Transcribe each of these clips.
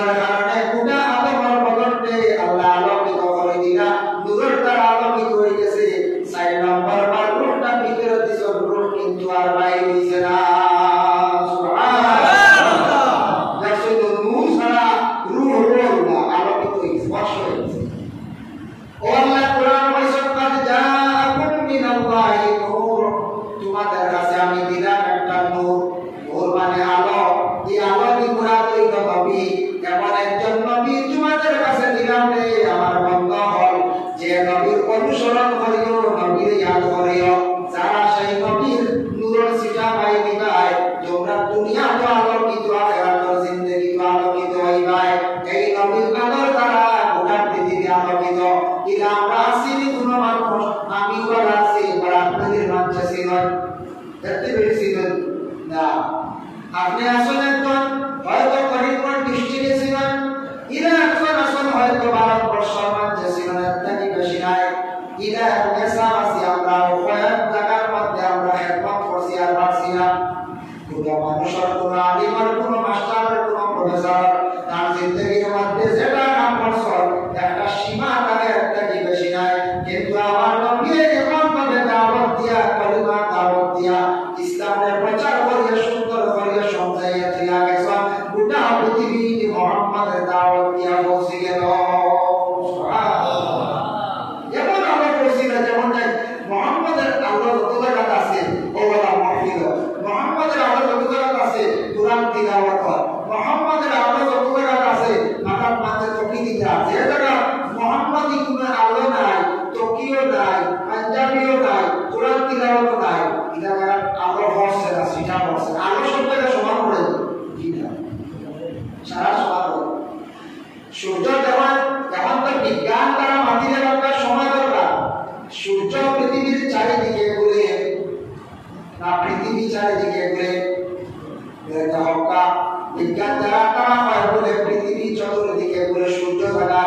যার কারণে গোটা আদমের বদনকে আল্লাহ আলোকিত করে দিলা, নূরের দ্বারা আলোকিত হয়ে গেছে। 4 নম্বর বার রূহটা ভিতরে দিছ, রূহ কিন্তু আর বাইরে হইছে না। সুবহানাল্লাহ। দেখছো তো নূর ছাড়া রূহ হলো না, আলোকিত হয়েছে, স্পর্শ হয়েছে। ও আল্লাহ কোরআন বলেছেন, কাদ জাআকুম মিনাল্লাহি নূর, তোমাদের কাছে আমি দিলাম একটা নূর। নূর মানে আলো। এই আলো কি মুরাদ হইল নবী, এমন একজন নবী তোমাদের কাছে দিলাম রে আমার বন্ধু হল, যে নবীর অনুসরণ করিও, নবীর ইয়াদ করিও। যারা সেই নবীর নূরের সিটা পাই দিবাই, তোমরা দুনিয়া তো আলোকিত, আখিরাতের জিন্দেগি তো আলোকিত হইবাই। এই নবীর আলোর দ্বারা গোটা পৃথিবী আলোকিত। কিন্তু আমরা আসিনি কোন মানুষ, আমি বলা আছি বড় আপনাদের মাঝে ছিলেন, দেখতে পেরেছিলেন না? আপনি আসলে একজন হয়তো করিমগঞ্জ ডিস্ট্রিক্টে ছিলেন, ইরা একজন আসলে হয়তো ভারতবর্ষের মাঝে ছিলেন, ইত্যাদি বেশি নাই। ইরা মেসা আসি আমরা কয়েক জায়গার মধ্যে আমরা খেদমত করছি আর পারছি না। কোনো মানুষের, কোনো আলিমের, কোনো মাস্টারের, কোনো প্রফেসর তার জিন্দগির মধ্যে যেটা কাম করছে একটা সীমা তাদের একটা কি বেশি নাই। কিন্তু আমার নবী এমন ভাবে দাওয়াত দিয়া, কলিমা দাওয়াত দিয়া, ইসলামের প্রচার করিয়া, সুন্দর করিয়া সমঝাইয়া দিয়া গেছে, গোটা পৃথিবী মুহাম্মাদের দাওয়াত দিয়া পৌঁছে গেল। সুবহানাল্লাহ। এমন আলো পৌঁছে গেল, যেমন মুহাম্মাদের আলো যত জায়গাতে আছে ওগুলা মাহফিল, মুহাম্মাদের আলো যত জায়গাতে আছে কোরআন তিলাওয়াত, মুহাম্মাদের আলো যত জায়গাতে আছে মাকাম মাঝে তকি দিতে আছে। যে জায়গা মুহাম্মাদি কোনো আলো নাই, তকিও নাই, পাঞ্জাবিও নাই, কোরআন তিলাওয়াত নাই, এটা জায়গা আলো হচ্ছে না, সেটা হচ্ছে আলো সব জায়গায় সমান করে কি না, সারা সমান করে। সূর্য যেমন এখন তো বিজ্ঞান দ্বারা মাটি দেওয়ার সময় দরকার, সূর্য পৃথিবীর চারিদিকে ঘুরে না, পৃথিবী চারিদিকে ঘুরে হকা বিজ্ঞান দ্বারা করা হয় বলে পৃথিবী চতুর্দিকে ঘুরে সূর্য দ্বারা।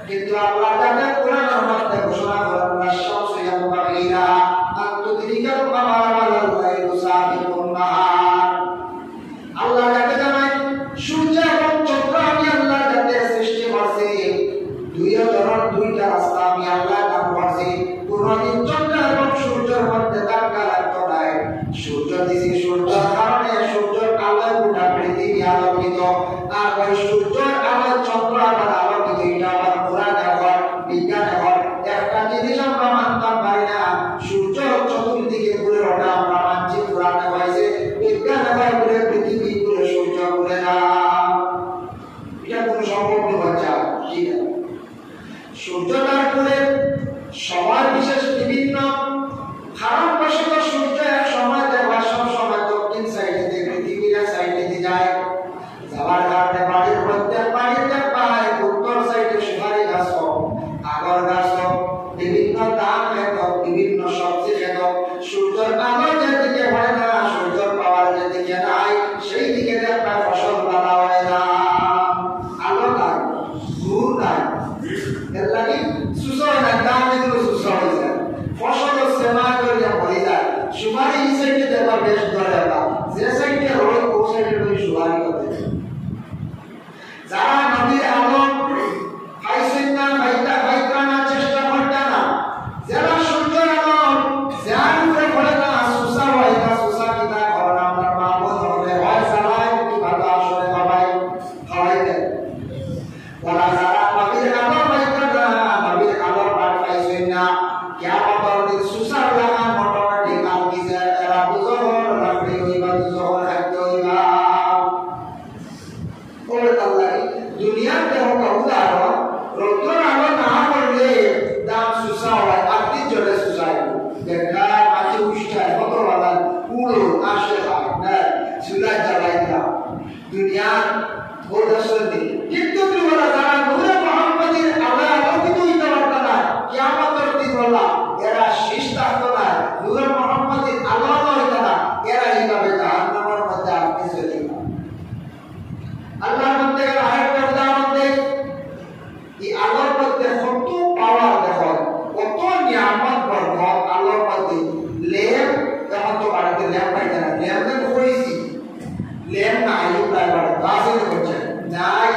কিন্তু আল্লাহ যাতে কোরআনের মধ্যে ঘোষণা করেন না, শামসু ইয়ানবাগি লাহা আন তুদরিকাল কামারা ওয়াল লাইলু সাবিকুন নাহার। আল্লাহ যাতে জানায় সূর্য এবং চন্দ্র আমি আল্লাহ যাতে সৃষ্টি করছি, দুইটা রাস্তা আমি আল্লাহ দান করছি। কোনদিন চন্দ্র এবং সূর্যের মধ্যে ধাক্কা লাগতো নাই। সূর্য দিছি, সূর্যের কারণে সূর্যের আলোয় গোটা পৃথিবী আলোকিত, আর ওই সূর্যের আলোয় চন্দ্র আবার আলোকিত। এটা আবার কোরআন এখন বিজ্ঞান এখন একটা জিনিস আমরা মানতাম পারি না, সূর্য চতুর্দিকে ঘুরে ওটা আমরা মানছি, কোরআনে হয়েছে বিজ্ঞান এখন ঘুরে পৃথিবী ঘুরে সূর্য ঘুরে না। এটা কোনো সম্ভব বাচ্চা ঠিক আছে। সূর্যটার ঘুরে সময় বিশেষ বিভিন্ন কারণবশত সূর্য এক সময় দেখবা সব সময় দক্ষিণ সাইডে দিয়ে, পৃথিবীর সাইডে দিয়ে যায়। যাওয়ার কারণে বাড়ির প্রত্যেক বাড়ির দেখবা উত্তর সাইডে সুপারি গাছ হোক, আগর গাছ হোক, বিভিন্ন ধান খেত, বিভিন্ন সবজি খেত। সূর্যের আলো যেদিকে হয় না, সূর্যের পাওয়ার যেদিকে নাই, সেই দিকে দেখবা ফসল ভালো হয় না, আলো নাই, নূর নাই। এর লাগে সুসহ না, দাম এগুলো সুসহ হয়ে যায়, ফসল সেবা করিয়া হয়ে যায়। সুপারি এই সাইডে দেখবা বেশ ধরে না, যে সাইডে রোদ ও সাইডে তুমি সুপারি করতে। যারা নদীর আলো পাইছেন না, পাইতানা চেষ্টা করতে না, যারা সূর্যের আলো যার উপরে পড়ে না, সুসা হয় না, সুসা কিনা করেন আমরা মা বোন হবে হয় চালায় কি ভালো আসলে বাবাই খাওয়াই দেয়। ওরা যারা নদীর আলো পাইতানা, নদীর আলো পাইছেন না, কিয়ামতের দিন সুসার লাগা মোটামুটি কাল কিছে এরা বুঝোর রাখতে হইবা, বুঝোর রাখতে হইবা। ওরে আল্লাহ দুনিয়াতে হোক উদাহরণ, রৌদ্রের আলো না পড়লে দাম সুসা হয়, আপনি জলে সুসাই দেখা মাঝে উষ্টায় মতবাদান পুরো আসে হয় না, চুলা জ্বালাই দাও দুনিয়ার বহুত আসলে নেই। কিন্তু তুমি যারা নূরে মুহাম্মাদের আলো আলোকিত হইতে পারত না, কিয়ামতের দিন বললাম এরা শেষ থাকতো না, নূরে মুহাম্মাদের আলো হইতো না, এরা এইভাবে জাহান্নামের মধ্যে আটকে চলে গেল। আল্লাহর মধ্যে আরেকটা উদাহরণ দেই, এই আলোর মধ্যে কত পাওয়ার দেখো, কত নিয়ামত বরকত আলোর মধ্যে। ল্যাম্প এখন তো বাড়িতে ল্যাম্প পাই না, ল্যাম্প তো হয়েছি, ল্যাম্প না আইলে প্রায় বাড়ি বাসে করছে নাই,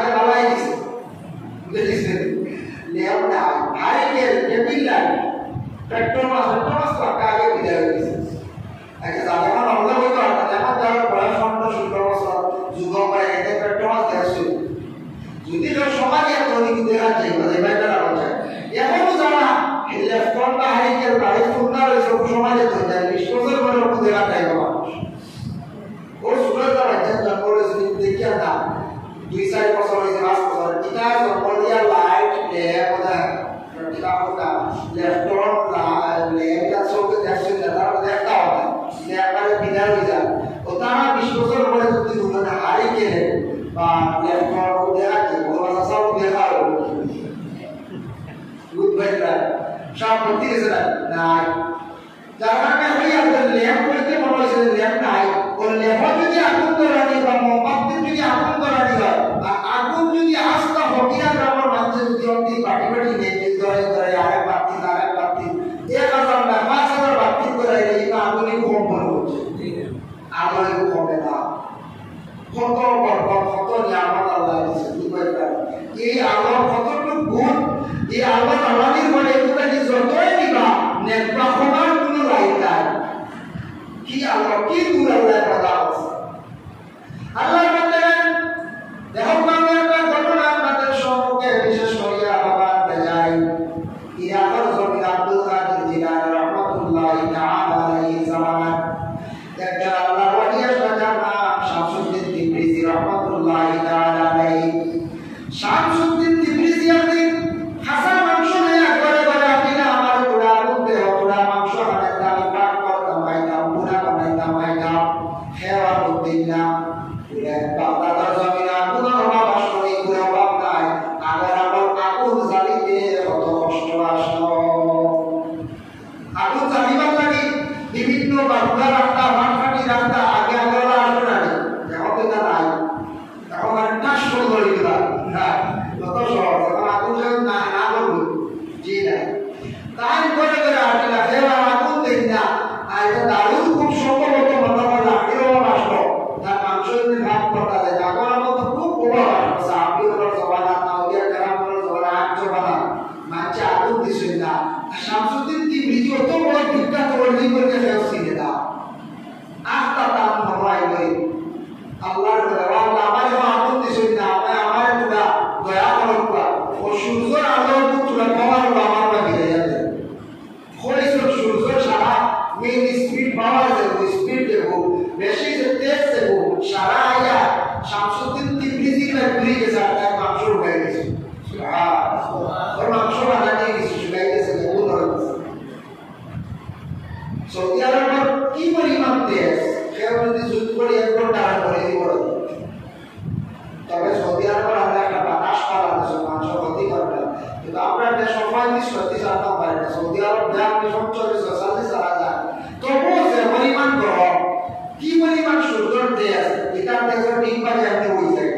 পেট্রোমাস আগে বিদায় হয়েছে একটা জায়গা আমরা বলতে পারতাম এখন যারা বয়স 15-16 বছর যুবক হয় এতে পেট্রোমাস দেখা শুরু যদি কেউ সমাজে এত অনেক দেখা যায় মানে বেটার আছে এখনো যারা লেফটনটা হারিকেল গাড়ি ফুলনা রয়েছে সমাজে তো যায় 20 বছর পরে ওকে দেখা যায় মানুষ ও সুরত বাচ্চা জন্ম হয়েছে দেখিয়া না 2-4 বছর হয়েছে 5 বছর এটা জন্ম দিয়া লাইট ল্যাম্প ওটা টিকা ওটা লেফটন ল্যাম্পটা চোখে দেখছে তারা দেখতা হবে একবারে বিদায় হয়ে যায় ও তারা 20 বছর পরে যদি ওখানে হারিকেল বা লেফটন দেখা যায় ওরা সব দেখা হবে দুধ ভাইরা সব ভর্তি গেছে না যার কারণে ওই আপনার ল্যাম্প করতে মনে হয়েছে ল্যাম্প নাই ও ল্যাম্প যদি আগুন ধরানি বা মোমবাতি যদি আগুন ধরানি হয় আর আগুন যদি আস্তা হকিয়া গ্রামের মানুষ যদি অতি পাটি পাটি নেই ধরে আরেক বাতি আরেক বাতি 1000 না 5000 বাতি করে এই আগুনই কম মনে হচ্ছে আগুন কমে না কত বরকত কত নিয়ামত আল্লাহ দিয়েছে কি বলবেন এই আলোর কতটুকু গুণ এই আলোর আমাদের বলে এটা কি যতই দিবা নেকবা হবার কোনো লাইন নাই কি আলো কি দূর আল্লাহ কথা আছে আল্লাহ বলেন দেখো বাংলার ঘটনা আমাদের সম্মুখে বিশেষ করে আহ্বান দেয় ইয়ার জমিন আব্দুল কাদের জিলানী রাহমাতুল্লাহি তাআলা আলাইহি জামানাত একটা আল্লাহর ওলি যার নাম শামসুদ্দিন তিবরিজি রাহমাতুল্লাহি তাআলা আলাইহি শামসুদ্দিন তিবরিজি একদিন হাসান মাংস নিয়ে ঘরে ঘরে আপিনা আমার পুরা বুদ্ধে পুরা মাংস বানাইতাম পাক করতাম খাইতাম পুরা বানাইতাম খাইতাম খেওয়া বুদ্ধিন না বাপদাদার জমিনা কোনো অভাব আসলে কোনো অভাব নাই আবার আমার আগুন জ্বালিতে কত কষ্ট আসলো আগুন জ্বালিবার লাগে বিভিন্ন বাবুরা রাস্তা মাঠখানি রাস্তা আগে আগলা আসবে না এখন তো নাই এখন আর টাস করে ধরে দিলাম না কত সহজ এখন আগুন যদি না না করবো জি না তাই করে করে আসলে খেলা আগুন দেই না আর এটা দারুণ খুব সম্ভবত মনে হয় লাঠিরও আসলো তার মাংস যদি ভাগ করতে যায় এখন আমার তো খুব প্রভাব আসছে আপনি ওরা জবানা না ওদের গ্রাম ওরা জবানা আট জবানা মাঝে আগুন দিছেন না শামসুদ্দিন তিবরিজি অত বড় বিখ্যাত ওলি করে ফেলছি না আস্তা তাম নয় করে আল্লাহর দেওয়া আমার আগুন দিছেন না আমার পুরা দয়া করবা ও সূর্যের আলো পুরা পাওয়ার আমার বাকি যাবে হইছে সূর্য সারা মেন স্পিড পাওয়ার যে স্পিড দেখো বেশি যে তেজ দেখো সারা আয়া শামসুদ্দিন তিবরিজি কে ঘুরে গেছে আর মাংস হয়ে গেছে সুবহানাল্লাহ মাংস বানাতে কিছু শুকাই গেছে বহুত হয়ে গেছে সৌদি আরবের কি পরিমাণ তেজ কেউ যদি যুদ্ধ করে এক ঘন্টা আর করে দিব তবে সৌদি আরবের আমরা একটা বাতাস পালা আছে মাংস ক্ষতি করবে কিন্তু আমরা এটা সময় দিয়ে সত্যি জানতে পারি না সৌদি আরব ব্যাংক মিশন চলে সোশ্যালি চালা যায় তবুও যে পরিমাণ গরম কি পরিমাণ সূর্যের তেজ এটা দেখো ঠিক বাজে আপনি হয়ে যায়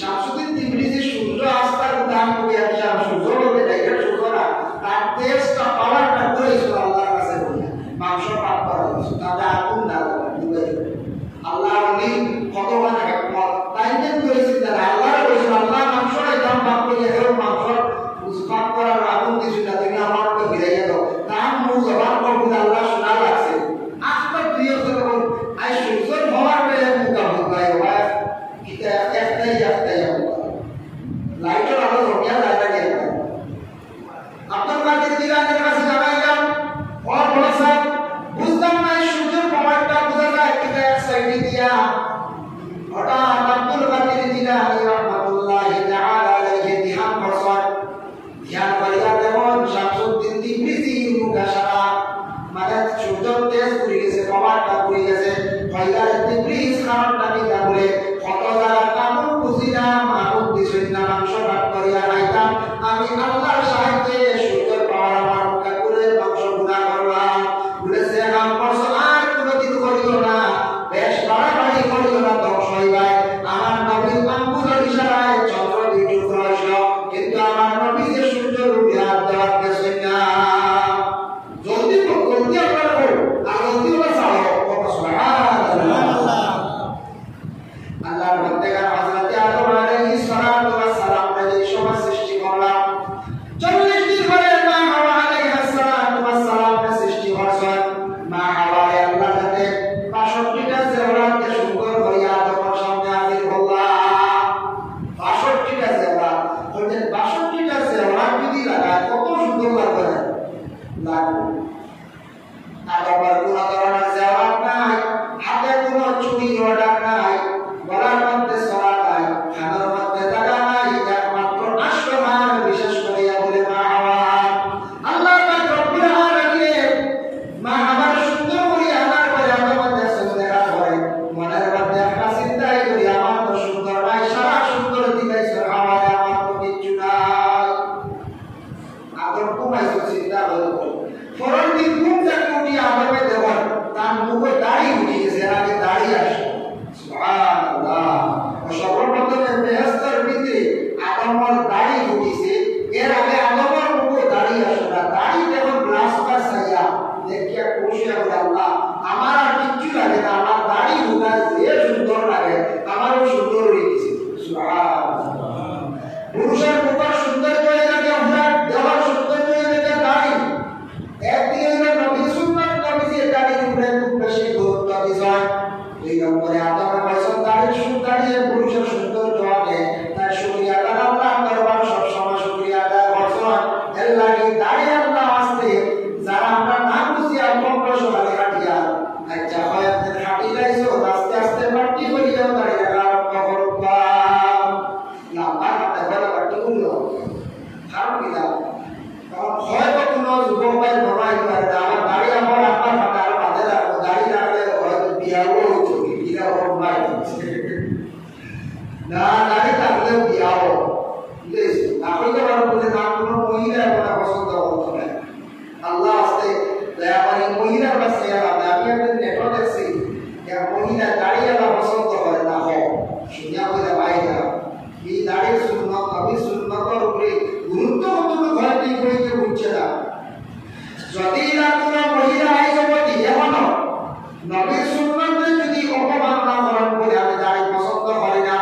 শামসুদ্দিন তিবরিজি সূর্য আস্তার উদাহরণ করে আমি সূর্য বলতে ডাইরেক্ট সূর্য না তার তেজটা পাওয়ারটা করেছিল আল্লাহর কাছে বলে মাংস পাক করা হয়েছে তাতে আগুন না লাগে আল্লাহ বলি ভগবান একমত তাই কেন করেছেন তারা আল্লাহ বলেছেন আল্লাহ মাংসটাই দাম পাক করে এরকম মাংস পাক করার আগুন দিয়েছিল না তুমি আমার তো ফিরাইয়া দাও তার মুখ জবান করবো আল্লাহ শোনা লাগছে আস্তা প্রিয় যখন আই সূর্যের হওয়ার বেলা মুখা ভুগায় হয় এটা একটাই লাইটের আলো জমিয়া লাগে আপনার কাছে দিলানের কাছে জানাইলাম ওর বলছেন বুঝলাম না সূর্যের পাওয়ারটা বোঝা যায় কিটা এক সাইডে দিয়া হঠাৎ আব্দুল কাদের জিলানী রাহমাতুল্লাহি তাআলা আলাইহি ধ্যান করছেন ধ্যান করিয়া যেমন শামসুদ্দিন তিবরিজি মুখাশারা মানে সূর্যের তেজ পুড়ে গেছে পাওয়ারটা পুড়ে গেছে ফয়দার তিবরিজ কারণটা নিয়ে বলে কত যারা কামড় বুঝিলাম আগুন দিছেন না মাংস ভাগ করিয়া খাইতাম আমি আল্লাহর সাহায্যে সূর্যের পাওয়ার আমার মুখে করে মাংস গুণা করলাম বলেছে কাম করছো আর কোনোদিন করিও না বেশ বাড়াবাড়ি করিও না ধ্বংস হইবাই আমার নবীর আঙ্গুলের ইশারায় চন্দ্র বিদ্যুৎ রহস্য কিন্তু আমার নবী যে সূর্যের উপরে হাত দেওয়ার গেছেন না জলদি জলদি আপনারা করো আর জলদি ওরা চাও সুবহানাল্লাহ আল্লাহর বান্দাগণ হযরত আদম আলাইহিস সালাতু ওয়াস সালাম যে সমাজ সৃষ্টি করলাম 40 দিন কারণ কি দাও তখন হয়তো কোনো যুবক ভাই বাবাই পারে আমার দাড়ি আমার আপনার হাতে আর বাঁধে রাখবো দাড়ি রাখলে হয়তো বিয়াও হইতো বিয়া হোক ভাই না দাড়ি থাকলেও বিয়াও বুঝেছি না হইতে পারো বলে না কোনো মহিলা ওটা পছন্দ করতো না আল্লাহ আসতে আমার এই মহিলার কাছে আমি একটা নেটও দেখছি মহিলা দাড়িওয়ালা পছন্দ করে না হোক শুনিয়া বলে ভাইরা এই দাড়ির সুন্নত নবীর সুন্নতের উপরে গুরুত্ব কতটুকু ঘরে ঠিক হইতে বুঝছে না যদি না কোনো মহিলা এই জগতে এমনও নবীর সুন্নতে যদি অপমাননা করেন বলে আমি দাড়ি পছন্দ করি না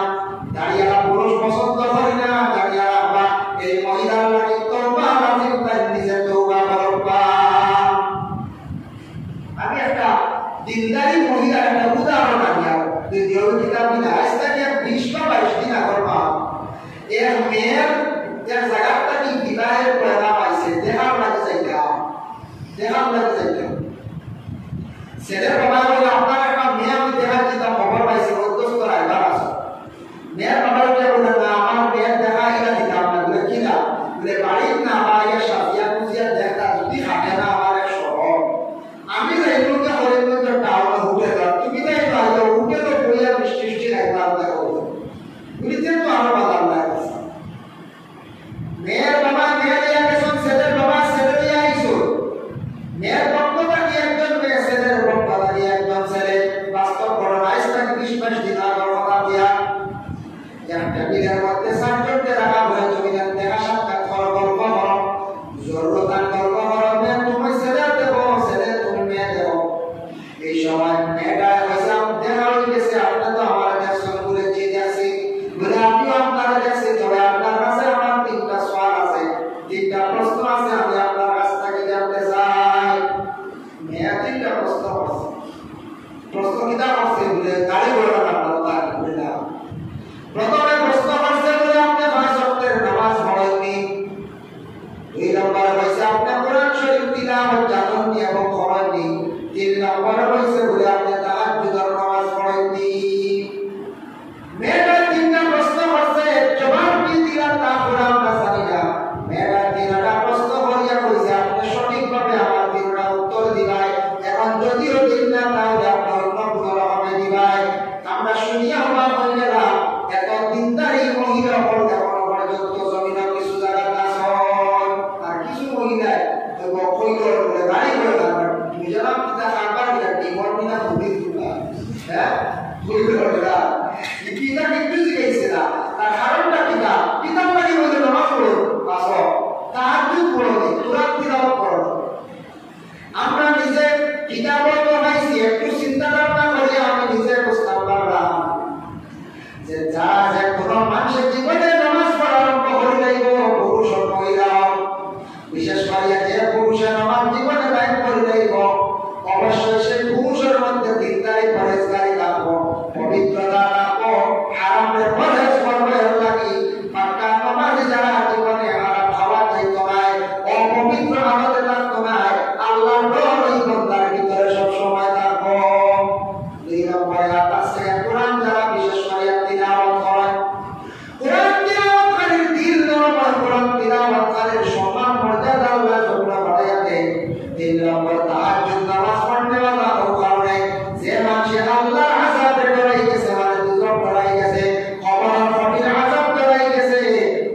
দাড়িওয়ালা পুরুষ পছন্দ করি না দাড়িওয়ালা বা এই মহিলার লাগে তওবা লাজিম তাই নিজে তওবা করবা আমি একটা দিনদারি মহিলার একটা উদাহরণ আনিয়া দিও কিতাব নিয়ে আজকে 20 বা 22 দিন আগর মা এর মেয়ের এক জায়গাটা কি বিবাহের পয়লা পাইছে দেখার লাগে যাইতা সেদের বাবা বলে আপনার একটা মেয়ে আমি দেখার দিতাম খবর পাইছি অধ্যস্ত রাইবার আছে মেয়ের বাবা বলে না আমার মেয়ের দেখা এটা দিতাম না বলে কি না বলে বাড়ির না বা ইয়া সাজিয়া কুজিয়া দেখা যদি হাঁটে না আমার এক শহর আমি যাইবকে হরিণকে টাউনে উঠে যাও তুমি তাই পাইলো উঠে তো বইয়া বৃষ্টি রাখবার দেখো বুঝতে তো আরো বাজার লাগছে মেয়ের বাবা মেয়ে দিয়া গেছেন ছেলের বাবা ছেলে দিয়া আইছো মেয়ের পক্ষটা কি একজন মেয়ে ছেলের পক্ষটা কি একজন ছেলে বাস্তব ঘটনা আজ থেকে 20-22 দিন আগের কথা দিয়া একটা বিলের মধ্যে সাতজনকে রাখা হয়ে জমিদার দেখা সাক্ষাৎ করো গল্প করো জরুরতান গল্প করো মেয়ে তুমি ছেলে দেবো ছেলে তুমি মেয়ে দেবো এই সময় মেয়েটা হয়েছে দেখা হয়ে গেছে আপনি তো আমার দেখছেন বলে চিনে আছি বলে আপনিও আপনারা দেখছি তবে আপনার কাছে আমার 3টা সওয়াল আছে 3টা প্রশ্ন আছে আমি আপনার কাছ থেকে জানতে চাই মেয়ে 3টা প্রশ্ন করছে প্রশ্ন কিটা করছে বলে গাড়ি ঘোড়া আপনার তার বলে না প্রথমে প্রশ্ন করছে বলে আপনি 5 ওয়াক্তের নামাজ পড়েননি 2 নম্বরে কইছে আপনি কোরআন শরীফ তিলাওয়াত জানেননি এবং পড়েননি 3 নম্বরে কইছে বলে আপনি তাহাজ্জুদের নামাজ পড়েননি মেয়েটা 3টা প্রশ্ন করছে জবাব কি দিলা তা পুরা আমরা জানি না মেয়েটা 3টা প্রশ্ন করিয়া কইছে আপনি সঠিকভাবে আমার 3টা উত্তর দিবাই এখন যদিও দিন না তাহলে আপনি অন্য কোনো রকমে দিবাই আমরা শুনিয়া অবাক হয়ে গেলাম এত দিনদারি মহিলা হল এখনো পর্যন্ত জমিনে কিছু জায়গা আছে আর কিছু মহিলা কইল বলে গাড়ি করে দাঁড়ান তুমি জানো কিতা কারবার কিনা টিমর কিনা বুদ্ধি তুলা হ্যাঁ কইল না কিতা কিন্তু জিজ্ঞাসা না তার কারণটা কিতা কিতাব লাগি বলে নামাজ পড়ো আসো তাহাজ্জুদ পড়ো কুরআন তিলাওয়াত করো আমরা নিজে কিতাবও পড়াইছি একটু চিন্তা ভাবনা করি আমি নিজে প্রস্তাব করলাম যে যা যে কোনো মানুষের জীবনে নামাজ পড়া আরম্ভ করে যাইব পুরুষ ও মহিলা বিশেষ করে যে পুরুষের নামাজ জীবনে লাইন করে যাইব অবশ্যই সে পুরুষের মধ্যে দিনদারি পরেজগারি রাখবো পবিত্রতা রাখবো হারামের পরেজ করবে লাগি পাক্কা নামাজ যারা জীবনে হারাম খাওয়া যাইতো না অপবিত্র আমাদের রাখতো না আল্লাহর ডর ওই বান্দার ভিতরে সব সময় থাকবো 2 নম্বরে আছে কোরআন যারা বিশেষ করে তিলাওয়াত করে কোরআন তিলাওয়াতকারীর দিল নরম কোরআন তিলাওয়াতকারীর সম্মান মর্যাদা আল্লাহ তোমরা বাড়াইয়া দেন 3 নম্বর তাহাজ্জুদ নামাজ পড়তে ওয়ালা ও কারণে যে মানুষ আল্লাহর আযাবে ডরাই গেছে মানে দুজক ডরাই গেছে খবর ফটির আযাব ডরাই গেছে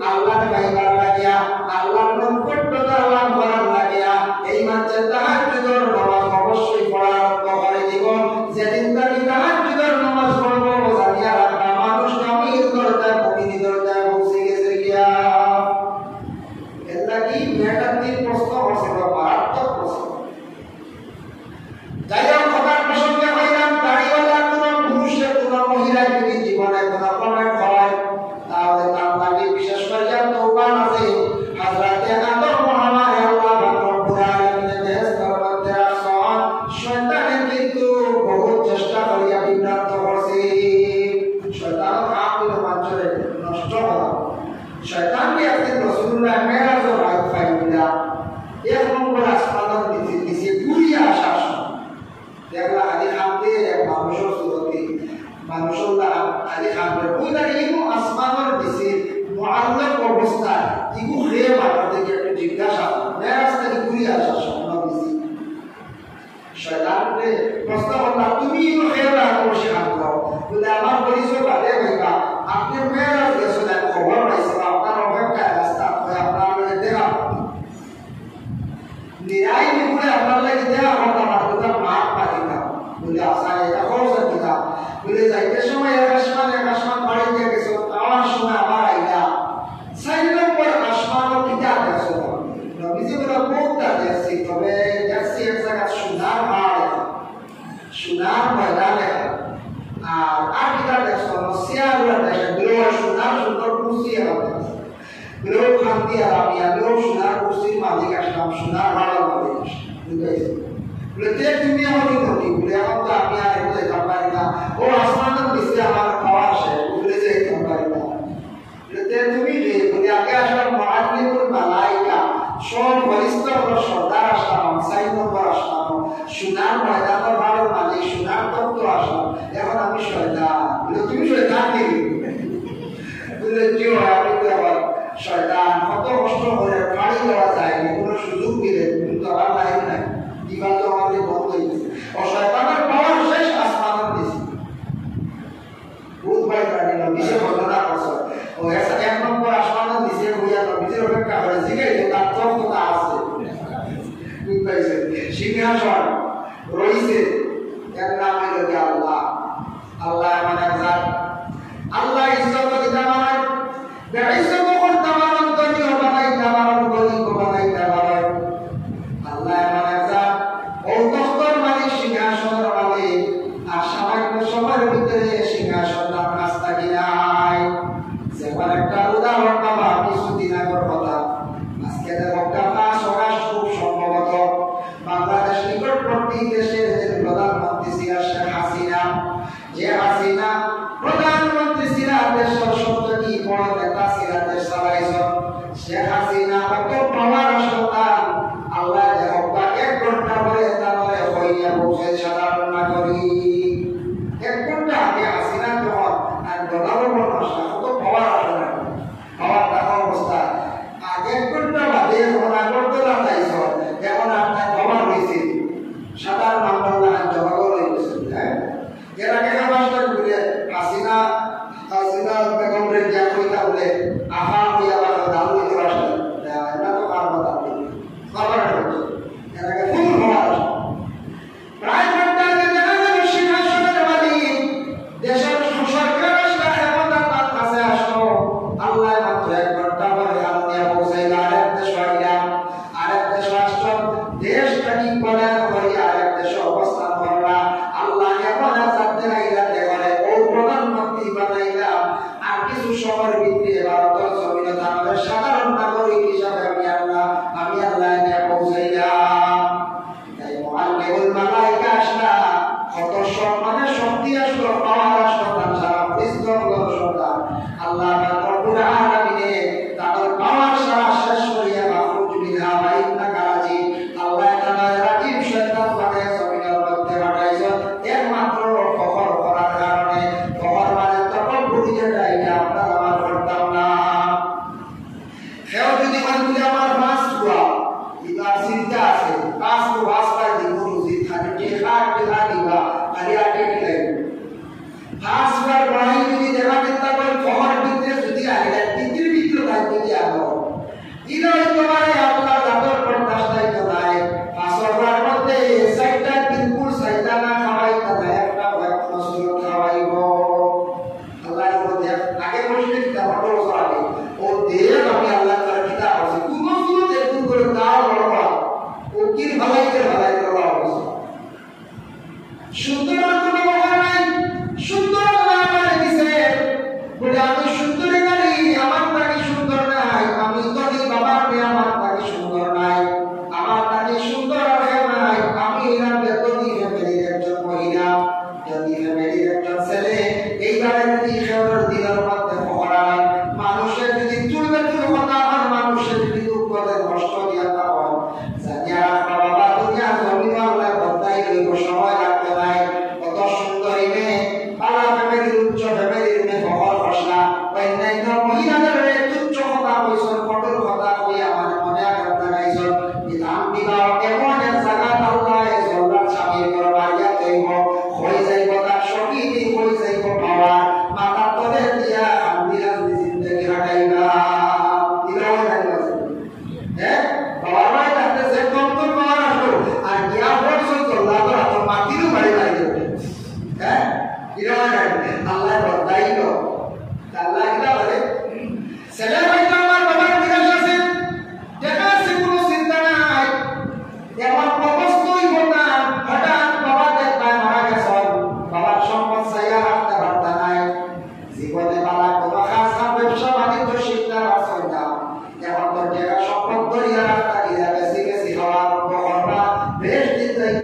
আল্লাহর বাইবার লাগিয়া আল্লাহর নৈকট্যতা লাভ করার লাগিয়া এই মানুষের তাহাজ্জুদের নামাজ অবশ্যই পড়া আরম্ভ করে দিব যেদিন তাকে তাহাজ্জুদের নামাজ পড়বো জানিয়া রাখবা মানুষ কামিল দরজায় মুমিনি দরজায় পৌঁছে গেছে গিয়া এটা কি মেয়েটা 3 প্রশ্ন করছে মারাত্মক প্রশ্ন যাই হোক কথার প্রসঙ্গে হইলাম দাড়িওয়ালা কোন পুরুষের কোন মহিলা যদি জীবনে কোন কমেন্ট হয় তাহলে তার লাগে বিশেষ করে তওবা আছে হযরতে আদম মহামায় আল্লাহ রব্বুল আলামিনের দেশর মধ্যে আসন শয়তানে কিন্তু বহুত চেষ্টা করিয়া বিভ্রান্ত করছে শয়তান কাফির মানুষের নষ্ট করা শয়তানকে একদিন রাসূলুল্লাহ মেরাজের রাত পাইলা এক নম্বর আসমানের নিচে ঘুরিয়ে আসার দেখলা আলী খানকে এক মানুষের সুরতি মানুষের দ্বারা আলী খানকে ওই দাঁড়িয়ে আসমানের নিচে মুআল্লাক অবস্থায় যে মাথার দিকে একটু জিজ্ঞাসা মেরাজ থেকে ঘুরে আসা স্বপ্ন দিছি শয়তানকে প্রশ্ন করলাম তুমি খেলা বসে আনলো বলে আমার পরিচয় বাদে ভাইবা আপনি মেরাজ গেছেন খবর পাইছেন আপনার অপেক্ষায় রাস্তা হয়ে আপনার দেখা নিরাই নিপুণে আপনার লাগে দেখা হতো আমার কোথাও মাঠ পাতি না বলে আসা এটা খরচ কিনা বলে যাইতে সময় আকাশমান বাড়িতে গেছো আমার সময় আবার আইলা 6 নম্বর আসমানও কিতাব দেখছো নবীজি বলে কোনটা দেখছি তবে দেখছি এক জায়গা সোনার ময়দানে আর কিতাব দেখছো সিয়ারুলা দেখে বিলো সোনার সুন্দর কুর্সি আছে বিলো খান্তি আর আমি সোনার কুর্সির মালিক আসলাম সোনার ভাড়ার মালিক বুঝাইছি বলে তুমি আমাকে নদী বলে এখন তো আমি আর এগুলো যেতাম পারি না ও আসমানের নিচে আমার খাওয়া আসে বলে যে যেতাম পারি না তুমি যে বলে আগে আসলাম মহাদ্বীপুর মালাইকা সব বলিষ্ঠ সর্দার আসলাম 6 নম্বর আসলাম সোনার ময়দানের ভাড়ার মালিক সোনার তত্ত্ব আসলাম এখন আমি শয়তান বলে তুমি শয়তান নেই বলে কি হয় আমি তো আবার শয়তান কত কষ্ট করে ফাড়ি দেওয়া যায় কোনো সুযোগ দিলে তুমি তো আর লাইন নাই ইমান তো আমাদের বন্ধ হয়ে গেছে ও শয়তানের পাওয়ার শেষ আসমানের দিছে বহুত ভাই প্রাণী নবীজে ঘটনা করছে ও এসা 1 নম্বর আসমানের দিছে হইয়া নবীজের অপেক্ষা করে জিগাই তো তার তত্ত্বটা আছে বুঝাইছে সিংহাসন রইছে এর নাম হলো আল্লাহ আল্লাহ মানে জাত আল্লাহ ইজ্জত দিতে মানে বেইজ্জত করতে মানে তৈরি বানাইতে মানে গরিব বানাইতে মানে আল্লাহ মানে জাত ও তখতর মালিক সিংহাসনের মালিক আর সামান্য সময়ের ভিতরে সিংহাসনটা রাস্তা কিনাই যেমন একটা উদাহরণ বাবা কিছুদিন আগের কথা আজকে একটা 5 অগাস্ট খুব সম্ভবত বাংলাদেশ নিকটবর্তী দেশের প্রধানমন্ত্রী ছিল শেখ হাসিনা যে হাসিনা প্রধানমন্ত্রী ছিল দেশের সবচেয়ে বড় নেতা ছিল দেশ চালাইছেন শেখ হাসিনা কত পাওয়ার সন্তান আল্লাহ যেহবা 1 ঘন্টা পরে তারপরে হইয়া বসে সাধারণ নাগরিক 1 ঘন্টা আগে হাসিনা যখন আর ডলারও বর্ণসা কত পাওয়ার আসে না পাওয়ার টাকা অবস্থা আগে 1 ঘন্টা বাদে যখন আগরতলা যাইছ এখন আপনার পাওয়ার হয়েছে সাধারণ আমরা জবাগর হয়েছে হ্যাঁ এর আগে মাস্টার বলে হাসিনা বেগম রে যা কইতা বলে আহা হইয়া বাবা দালু হইতে আসলে এটা তো কার কথা বলি খবর হচ্ছে এর আগে ফুল হওয়ার প্রায় ঘন্টা আগে দেখা গেল সিংহাসনের মালিক দেশের সরকার আসলে এমন তার কাছে আসলো আল্লাহ মাত্র 1 ঘন্টা পরে আল্লাহ পৌঁছাইলা আরেক দেশ হইলাম আরেক দেশ আসলো দেশটা কি করে হই আরেক দেশে অবস্থান করলা আল্লাহ এমন আজাদ দেখাইলা দেখলে ও প্রধানমন্ত্রী বানাইলা আর কিছু সময়ের ভিতরে ভারতের জমিনে আমাদের সাধারণ নাগরিক হিসাবে আমি আল্লাহ নিয়ে পৌঁছাইলাম তাই মুআল্লিমুল মালাইকা আসলা কত সম্মানের শক্তি আসলো পাওয়ার আসলো তার সারা পৃষ্ঠগুলোর সন্তান আল্লাহ রব্বুল আলামিনে তাদের পাওয়ার সারা শেষ করিয়া মাহফুজ বিহা বাইনা কারাজি আল্লাহ তাআলা রাকিব শয়তান বানায় জমিনের মধ্যে পাঠাইছে একমাত্র ফখর করার কারণে ফখর মানে তকব্বুরি যেটা এটা আপনার আমার করতাম না কেউ যদি বলে আমার পাঁচ গুয়া এবার চিন্তা আছে পাঁচ গো ভাষা দিব রুজি থাকে টেকা দিবা আরে আটে দিলাই পাঁচ বার বাড়ি যদি দেখা চিন্তা করে ফখর ভিতরে যদি আগে ভিতরে ভিতরে দায়িত্ব দিয়ে আনো ইনো তোমার আল্লাহ জাতর প্রত্যাশাই তো নাই পাঁচবার মধ্যে সাইডটা বিলকুল সাইডা না খাওয়াই তা একটা ভক্ত সুর খাওয়াইব আল্লাহর মধ্যে আগে বসলে তেমন আগে ও দেহ